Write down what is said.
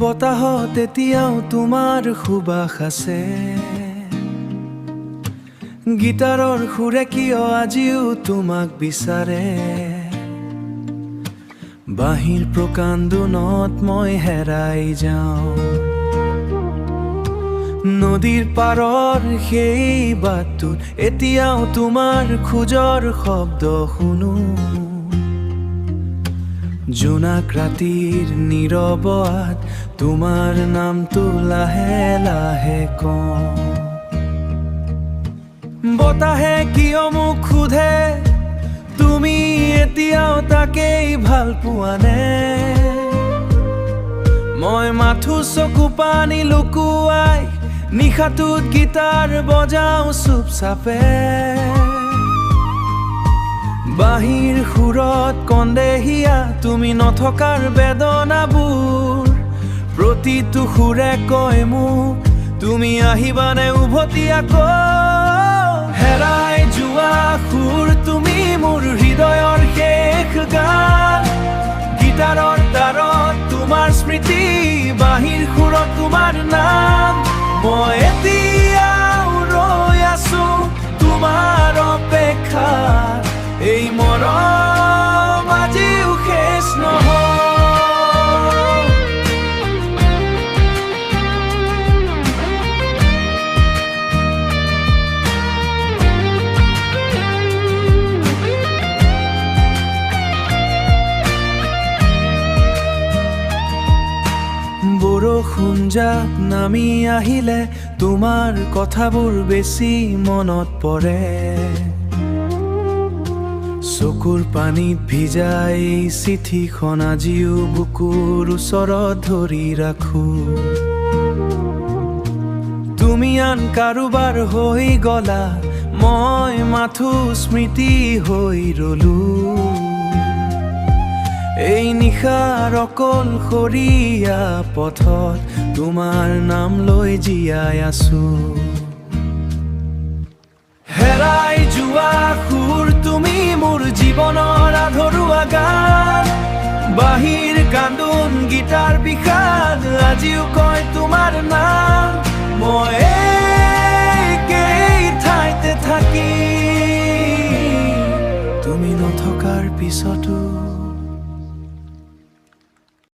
বতাহত এতিয়াও তোমাৰ সুবাস আছে, গীটাৰৰ সুৰে কিয় আজিও তোমাক বিচাৰে। বাঁহীৰ প্ৰকান্দনত মই হেৰাই যাওঁ, নদীৰ পাৰৰ সেই বাটটোত এতিয়াও তোমাৰ খোজৰ শব্দ শুনো। জোনাক ৰাতিৰ নীৰৱত তোমাৰ নামটো লাহে লাহে কওঁ। বতাহে কিয় মোক সোধে তুমি এতিয়াও তাকেই ভাল পোৱানে? মই মাথো চকু পানী লুকুৱাই নিশাটোত গীটাৰ বজাওঁ চুপচাপে। বাঁহীৰ সুৰত কন্দে তুমি নথকাৰ বেদনাবোৰ, প্ৰতিটো সুৰে কয় মোক তুমি আহিবানে উভতি আকৌ। হেৰাই যোৱা সুৰ তুমি মোৰ হৃদয়ৰ শেষ গান, গীটাৰৰ তাৰত তোমাৰ স্মৃতি, বাঁহীৰ সুৰত তোমাৰ নাম। মই এতিয়াও ৰৈ আছো তোমাৰ অপেক্ষাত, এই মৰম আজিও শেষ নহয়। বৰষুণ জাক নামি আহিলে তোমাৰ কথাবোৰ বেছি মনত পৰে। চকুৰ পানীত ভিজাই চিঠিখন আজিও বুকুৰ ওচৰত ধৰি ৰাখো। তুমি আন কাৰোবাৰ হৈ গলা, মই মাথো স্মৃতি হৈ ৰলো। এই নিশাৰ অকলশৰীয়া পথত তোমাৰ নাম লৈ জীয়াই আছো। হেৰাই যোৱা সুৰ তুমি মোৰ জীৱনৰ আধৰুৱা গান, বাঁহীৰ কান্দোন গীটাৰ বিষাদ আজিও কয় তোমাৰ নাম। মই একেই ঠাইতে থাকি তুমি নথকাৰ পিছতো